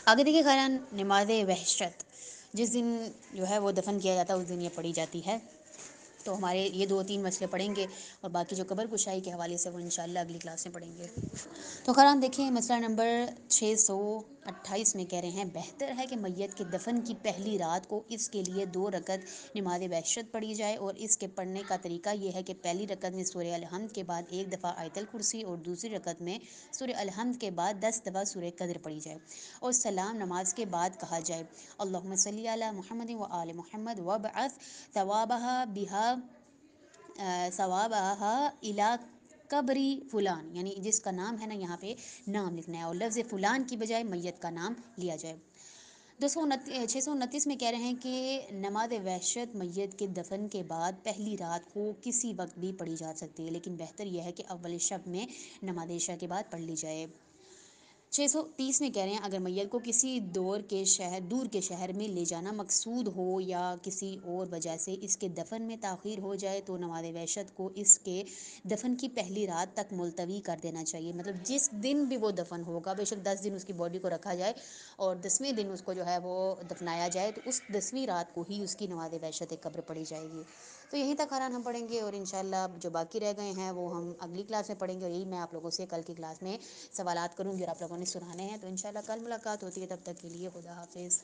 آگے دیکھیے خیران، نماز وحشت جس دن جو ہے وہ دفن کیا جاتا ہے اس دن یہ پڑھی جاتی ہے. تو ہمارے یہ 2-3 مسئلے پڑھیں گے، اور باقی جو قبر کشائی کے حوالے سے وہ انشاءاللہ اگلی کلاس میں پڑھیں گے. تو قرآن دیکھیں مسئلہ نمبر 628 میں کہہ رہے ہیں بہتر ہے کہ میت کے دفن کی پہلی رات کو اس کے لیے 2 رکعت نماز وحشت پڑھی جائے، اور اس کے پڑھنے کا طریقہ یہ ہے کہ پہلی رکعت میں سورہ الحمد کے بعد 1 دفعہ آیت الکرسی، اور دوسری رکعت میں سورہ الحمد کے بعد 10 دفعہ سورہ قدر پڑھی جائے، اور سلام نماز کے بعد کہا جائے اللہم صلی علی محمد و آل محمد وابعث ثوابها الی قبری فلان، یعنی جس کا نام ہے نا یہاں پہ نام لکھنا ہے، اور لفظ فلان کی بجائے میت کا نام لیا جائے. 629 میں کہہ رہے ہیں کہ نماز وحشت میت کے دفن کے بعد پہلی رات کو کسی وقت بھی پڑھی جا سکتی ہے، لیکن بہتر یہ ہے کہ اول شب میں نماز عشاء کے بعد پڑھ لی جائے. 630 میں کہہ رہے ہیں اگر میت کو کسی دور کے شہر میں لے جانا مقصود ہو یا کسی اور وجہ سے اس کے دفن میں تاخیر ہو جائے تو نماز وحشت کو اس کے دفن کی پہلی رات تک ملتوی کر دینا چاہیے. مطلب جس دن بھی وہ دفن ہوگا، بے شک 10 دن اس کی باڈی کو رکھا جائے اور 10ویں دن اس کو جو ہے وہ دفنایا جائے، تو اس 10ویں رات کو ہی اس کی نماز وحشت قبر پڑھی جائے گی. تو یہیں تک قرآن ہم پڑھیں گے، اور انشاءاللہ جو باقی رہ گئے ہیں وہ ہم اگلی کلاس میں پڑھیں گے، اور یہی میں آپ لوگوں سے کل کی کلاس میں سوالات کروں گی اور آپ لوگوں نے سنانے ہیں. تو انشاءاللہ کل ملاقات ہوتی ہے، تب تک کے لیے خدا حافظ.